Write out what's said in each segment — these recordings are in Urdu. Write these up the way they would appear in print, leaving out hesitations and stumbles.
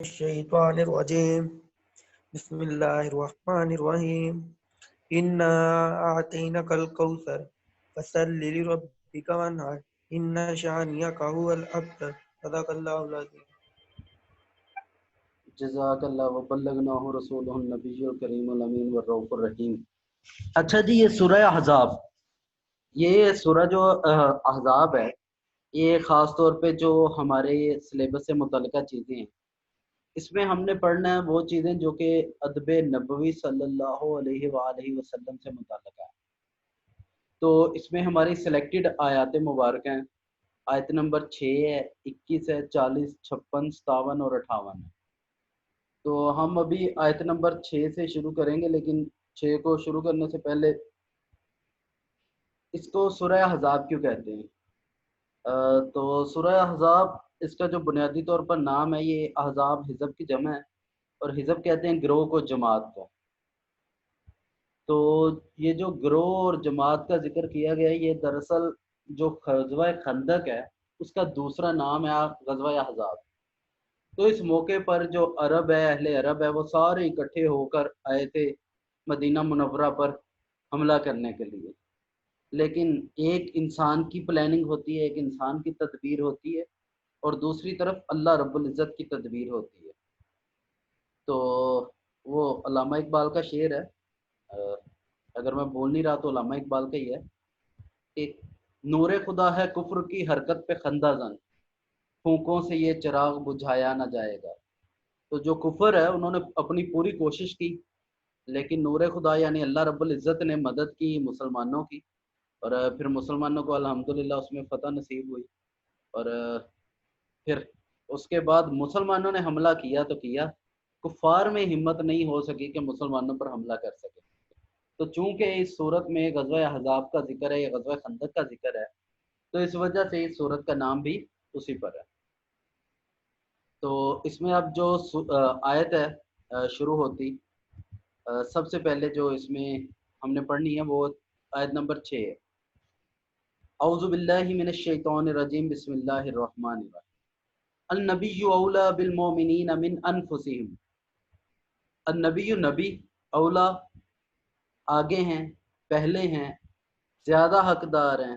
الشیطان الرجیم بسم اللہ الرحمن الرحیم انا اعطینک الکوثر فصل لربک وانحر ان شانئک هو الابتر صدق اللہ العظیم۔ جزاک اللہ وبلغناہ رسولہ النبی الکریم الامین والرؤوف الرحیم۔ اچھا جی، یہ سورہ احزاب، یہ سورہ جو احزاب ہے، یہ خاص طور پہ جو ہمارے سلیبس سے متعلقہ چیزیں ہیں، اس میں ہم نے پڑھنا ہے وہ چیزیں جو کہ ادب نبوی صلی اللہ علیہ وآلہ وسلم سے متعلق ہے۔ تو اس میں ہماری سلیکٹڈ آیات مبارک ہیں، آیت نمبر 6 ہے، 21 ہے، 40، 56، 57 اور 58 ہے۔ تو ہم ابھی آیت نمبر 6 سے شروع کریں گے، لیکن 6 کو شروع کرنے سے پہلے اس کو سورہ احزاب کیوں کہتے ہیں؟ تو سورہ احزاب، اس کا جو بنیادی طور پر نام ہے، یہ احزاب حزب کی جمع ہے، اور حزب کہتے ہیں گروہ کو، جماعت کو۔ تو یہ جو گروہ اور جماعت کا ذکر کیا گیا ہے، یہ دراصل جو غزوہ خندق ہے اس کا دوسرا نام ہے غزوہ احزاب۔ تو اس موقع پر جو عرب ہے، اہل عرب ہے، وہ سارے اکٹھے ہو کر آئے تھے مدینہ منورہ پر حملہ کرنے کے لیے، لیکن ایک انسان کی پلاننگ ہوتی ہے، ایک انسان کی تدبیر ہوتی ہے، اور دوسری طرف اللہ رب العزت کی تدبیر ہوتی ہے۔ تو وہ علامہ اقبال کا شعر ہے، اگر میں بول نہیں رہا تو علامہ اقبال کا ہی ہے کہ نور خدا ہے کفر کی حرکت پہ خندہ زن، پھونکوں سے یہ چراغ بجھایا نہ جائے گا۔ تو جو کفر ہے انہوں نے اپنی پوری کوشش کی، لیکن نور خدا یعنی اللہ رب العزت نے مدد کی مسلمانوں کی، اور پھر مسلمانوں کو الحمدللہ اس میں فتح نصیب ہوئی، اور پھر اس کے بعد مسلمانوں نے حملہ کیا تو کیا، کفار میں ہمت نہیں ہو سکی کہ مسلمانوں پر حملہ کر سکے۔ تو چونکہ اس صورت میں غزوہ احزاب کا ذکر ہے یا غزوہ خندق کا ذکر ہے، تو اس وجہ سے اس صورت کا نام بھی اسی پر ہے۔ تو اس میں اب جو آیت ہے شروع ہوتی، سب سے پہلے جو اس میں ہم نے پڑھنی ہے وہ آیت نمبر 6 ہے۔ اعوذ باللہ من الشیطان الرجیم، بسم اللہ الرحمن الرحیم۔ النبی اولا بالمؤمنین من انفسہم، النبی نبی، اولا آگے ہیں، پہلے ہیں، زیادہ حقدار ہیں،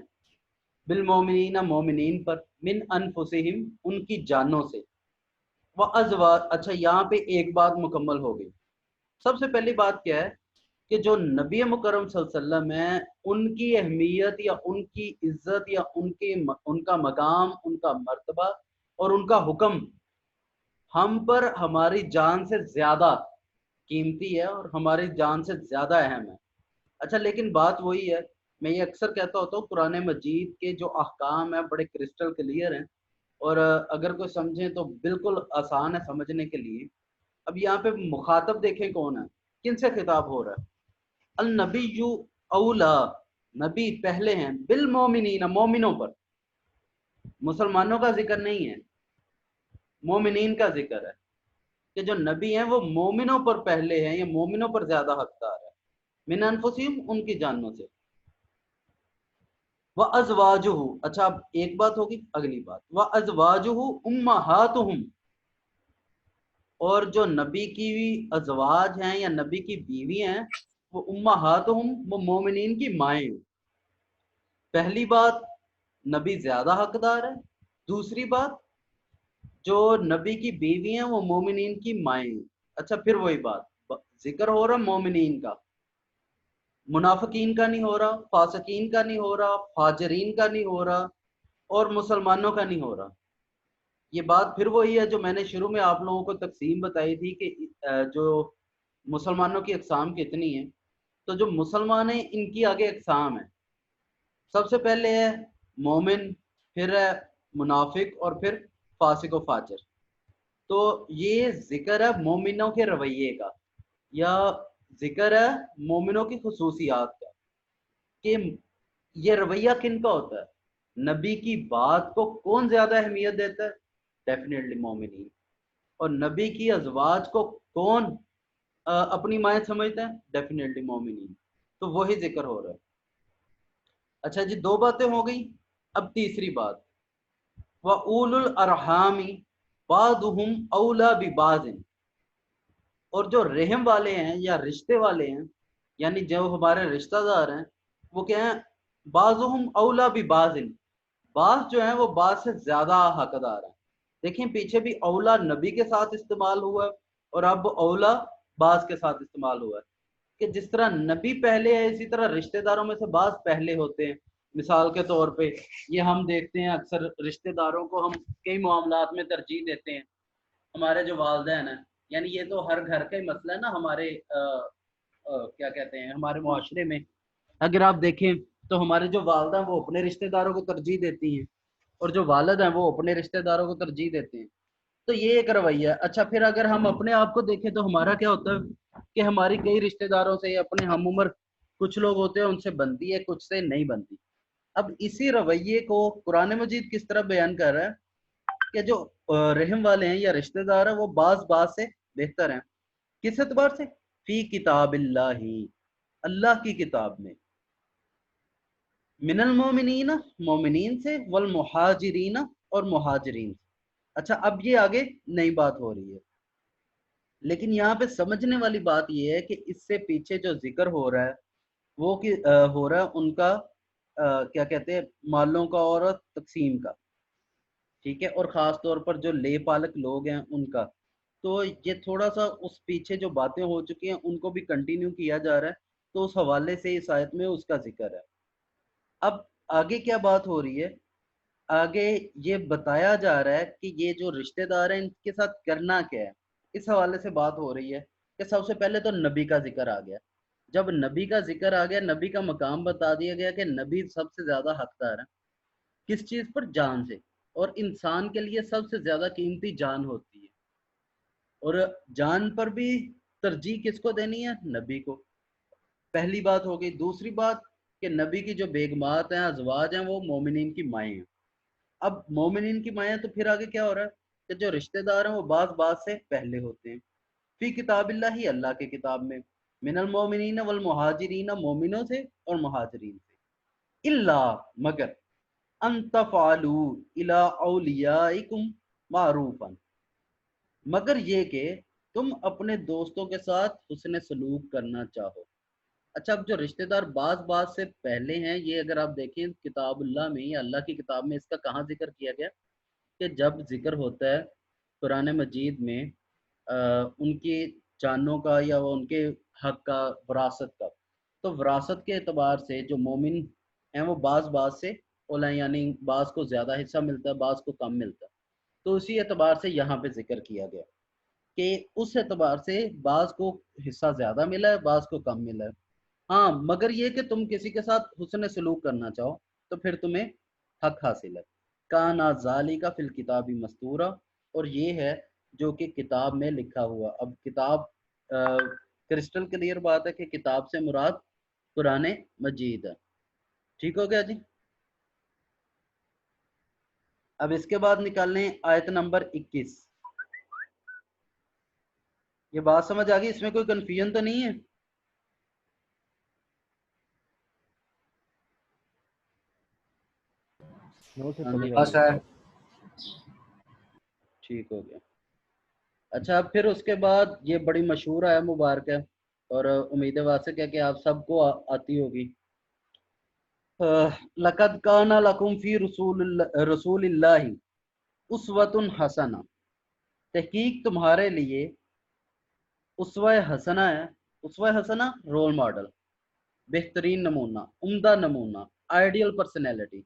بالمؤمنین مومنین پر، من انفسہم ان کی جانوں سے، وازواج، اچھا یہاں پہ ایک بات مکمل ہو گئی۔ سب سے پہلی بات کیا ہے کہ جو نبی مکرم صلی اللہ علیہ وسلم ہیں، ان کی اہمیت یا ان کی عزت یا ان کا مقام، ان کا مرتبہ اور ان کا حکم ہم پر ہماری جان سے زیادہ قیمتی ہے اور ہماری جان سے زیادہ اہم ہے۔ اچھا لیکن بات وہی ہے، میں یہ اکثر کہتا ہوتا ہوں، قرآن مجید کے جو احکام ہیں بڑے کرسٹل کلیئر ہیں، اور اگر کوئی سمجھیں تو بالکل آسان ہے سمجھنے کے لیے۔ اب یہاں پہ مخاطب دیکھیں کون ہے، کن سے خطاب ہو رہا ہے؟ النبی اولا، نبی پہلے ہیں، بالمومنین مومنوں پر، مسلمانوں کا ذکر نہیں ہے، مومنین کا ذکر ہے کہ جو نبی ہیں وہ مومنوں پر پہلے ہیں یا مومنوں پر زیادہ حقدار ہے، من انفسہم ان کی جانوں سے، وازواجہ، اچھا اب ایک بات ہوگی، اگلی بات وازواجہ امہاتہم، اور جو نبی کی ازواج ہیں یا نبی کی بیوی ہیں، وہ امہاتہم، وہ مومنین کی مائیں ہیں۔ پہلی بات نبی زیادہ حقدار ہے، دوسری بات جو نبی کی بیوی ہیں وہ مومنین کی مائیں ہیں۔ اچھا پھر وہی بات، ذکر ہو رہا مومنین کا، منافقین کا نہیں ہو رہا، فاسقین کا نہیں ہو رہا، فاجرین کا نہیں ہو رہا، اور مسلمانوں کا نہیں ہو رہا۔ یہ بات پھر وہی ہے جو میں نے شروع میں آپ لوگوں کو تقسیم بتائی تھی کہ جو مسلمانوں کی اقسام کتنی ہیں۔ تو جو مسلمان ہیں ان کی آگے اقسام ہیں، سب سے پہلے ہے مومن، پھر ہے منافق، اور پھر فاسق و فاجر۔ تو یہ ذکر ہے مومنوں کے رویے کا، یا ذکر ہے مومنوں کی خصوصیات کا، کہ یہ رویہ کن کا ہوتا ہے، نبی کی بات کو کون زیادہ اہمیت دیتا ہے، ڈیفینیٹلی مومنین، اور نبی کی ازواج کو کون اپنی مائیں سمجھتا ہے، ڈیفینیٹلی مومنین۔ تو وہی ذکر ہو رہا ہے۔ اچھا جی، دو باتیں ہو گئی، اب تیسری بات، وَأُولُو الْأَرْحَامِ بعضهم اولا ببعض، اور جو رحم والے ہیں یا رشتے والے ہیں یعنی جو ہمارے رشتہ دار ہیں وہ کیا ہیں، بعضهم اولا ببعض، بعض جو ہیں وہ بعض سے زیادہ حقدار ہیں۔ دیکھیں پیچھے بھی اولا نبی کے ساتھ استعمال ہوا ہے اور اب اولا بعض کے ساتھ استعمال ہوا ہے، کہ جس طرح نبی پہلے ہے اسی طرح رشتہ داروں میں سے بعض پہلے ہوتے ہیں۔ مثال کے طور پہ یہ ہم دیکھتے ہیں اکثر رشتہ داروں کو ہم کئی معاملات میں ترجیح دیتے ہیں۔ ہمارے جو والدین ہیں، یعنی یہ تو ہر گھر کا ہی مسئلہ ہے نا، ہمارے کیا کہتے ہیں ہمارے معاشرے میں اگر آپ دیکھیں تو ہمارے جو والدہ ہیں وہ اپنے رشتہ داروں کو ترجیح دیتی ہیں اور جو والد ہیں وہ اپنے رشتہ داروں کو ترجیح دیتے ہیں، تو یہ ایک رویہ ہے۔ اچھا پھر اگر ہم اپنے آپ کو دیکھیں تو ہمارا کیا ہوتا ہے کہ ہماری کئی رشتہ داروں سے اپنے ہم عمر کچھ لوگ ہوتے ہیں ان سے بنتی ہے، کچھ سے نہیں بنتی۔ اب اسی رویے کو قرآن مجید کس طرح بیان کر رہا ہے کہ جو رحم والے ہیں یا رشتہ دار ہیں وہ بعض بعض سے بہتر ہیں۔ کس اعتبار سے؟ فی کتاب اللہ، اللہ کی کتاب میں، من المومنین مومنین سے، والمہاجرین اور مہاجرین سے۔ اچھا اب یہ آگے نئی بات ہو رہی ہے، لیکن یہاں پہ سمجھنے والی بات یہ ہے کہ اس سے پیچھے جو ذکر ہو رہا ہے وہ ہو رہا ہے ان کا کیا کہتے ہیں مالوں کا اور تقسیم کا، ٹھیک ہے، اور خاص طور پر جو لے پالک لوگ ہیں ان کا۔ تو یہ تھوڑا سا اس پیچھے جو باتیں ہو چکی ہیں ان کو بھی کنٹینیو کیا جا رہا ہے، تو اس حوالے سے اس آیت میں اس کا ذکر ہے۔ اب آگے کیا بات ہو رہی ہے؟ آگے یہ بتایا جا رہا ہے کہ یہ جو رشتہ دار ہیں ان کے ساتھ کرنا کیا ہے۔ اس حوالے سے بات ہو رہی ہے کہ سب سے پہلے تو نبی کا ذکر آ گیا۔ جب نبی کا ذکر آ گیا، نبی کا مقام بتا دیا گیا کہ نبی سب سے زیادہ حقدار ہے کس چیز پر؟ جان سے، اور انسان کے لیے سب سے زیادہ قیمتی جان ہوتی ہے، اور جان پر بھی ترجیح کس کو دینی ہے؟ نبی کو، پہلی بات ہو گئی۔ دوسری بات کہ نبی کی جو بیگمات ہیں ازواج ہیں وہ مومنین کی مائیں ہیں۔ اب مومنین کی مائیں تو پھر آگے کیا ہو رہا ہے کہ جو رشتہ دار ہیں وہ بعض بعض سے پہلے ہوتے ہیں۔ فی کتاب اللہ، ہی اللہ کی کتاب میں، من المومنین والمہاجرین مومنوں سے اور مہاجرین سے، الا مگر، ان تفعلوا الی اولیائکم معروفا، مگر یہ کہ تم اپنے دوستوں کے ساتھ حسن سلوک کرنا چاہو۔ اچھا اب جو رشتہ دار بعض بعض سے پہلے ہیں، یہ اگر آپ دیکھیں کتاب اللہ میں یا اللہ کی کتاب میں اس کا کہاں ذکر کیا گیا کہ جب ذکر ہوتا ہے قرآن مجید میں ان کی جانوں کا یا وہ ان کے حق کا، وراثت کا، تو وراثت کے اعتبار سے جو مومن ہیں وہ بعض بعض سے اولا، یعنی بعض کو زیادہ حصہ ملتا ہے بعض کو کم ملتا ہے، تو اسی اعتبار سے یہاں پہ ذکر کیا گیا کہ اس اعتبار سے بعض کو حصہ زیادہ ملا ہے بعض کو کم ملا ہے۔ ہاں مگر یہ کہ تم کسی کے ساتھ حسن سلوک کرنا چاہو تو پھر تمہیں حق حاصل ہے۔ کانا ذالک فی الکتاب مستورا، اور یہ ہے جو کہ کتاب میں لکھا ہوا۔ اب کتاب کرسٹل کلیئر بات ہے کہ کتاب سے مراد قرآن مجید ہے۔ ٹھیک ہو گیا جی؟ اب اس کے بعد نکال لیں آیت نمبر 21۔ یہ بات سمجھ آ گئی؟ اس میں کوئی کنفیوژن تو نہیں ہے؟ ٹھیک ہو گیا۔ اچھا پھر اس کے بعد یہ بڑی مشہور ہے مبارک ہے اور امید واسق ہے کہ آپ سب کو آتی ہوگی۔ لقد کان لکم فی رسول اللہ اسوۃ حسنہ، تحقیق تمہارے لیے اسوہ حسنہ ہے۔ اسوہ حسنہ رول ماڈل، بہترین نمونہ، عمدہ نمونہ، آئیڈیل پرسنالٹی۔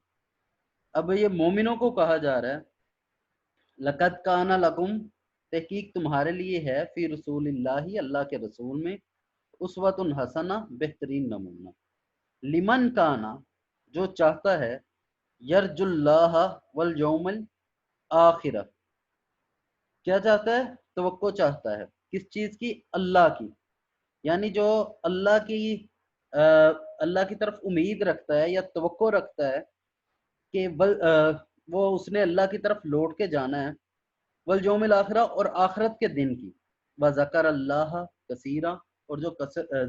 اب یہ مومنوں کو کہا جا رہا ہے لقد کان لکم، تحقیق تمہارے لیے ہے، فی رسول اللہ، اللہ کے رسول میں، اسوۃ حسنہ بہترین نمونہ، لمن کانا جو چاہتا ہے، یرج اللہ والیوم الآخرہ، کیا چاہتا ہے؟ توقع چاہتا ہے، کس چیز کی؟ اللہ کی، یعنی جو اللہ کی اللہ کی طرف امید رکھتا ہے یا توقع رکھتا ہے کہ وہ اس نے اللہ کی طرف لوٹ کے جانا ہے، والیوم الآخرہ، اور آخرت کے دن کی، وذکر اللہ کثیرا، اور جو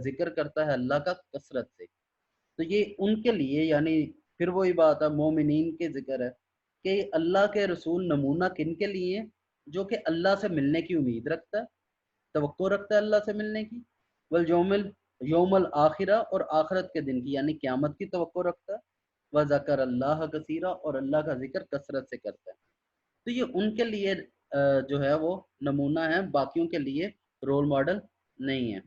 ذکر کرتا ہے اللہ کا کثرت سے، تو یہ ان کے لیے، یعنی پھر وہی بات ہے مومنین کے ذکر ہے کہ اللہ کے رسول نمونہ کن کے لیے ہیں؟ جو کہ اللہ سے ملنے کی امید رکھتا ہے، توقع رکھتا ہے اللہ سے ملنے کی، یوم الآخرہ اور آخرت کے دن کی یعنی قیامت کی توقع رکھتا ہے، وذکر اللہ کثیرہ اور اللہ کا ذکر کثرت سے کرتا ہے۔ تو یہ ان کے لیے جو ہے وہ نمونہ ہے، باقیوں کے لیے رول ماڈل نہیں ہے۔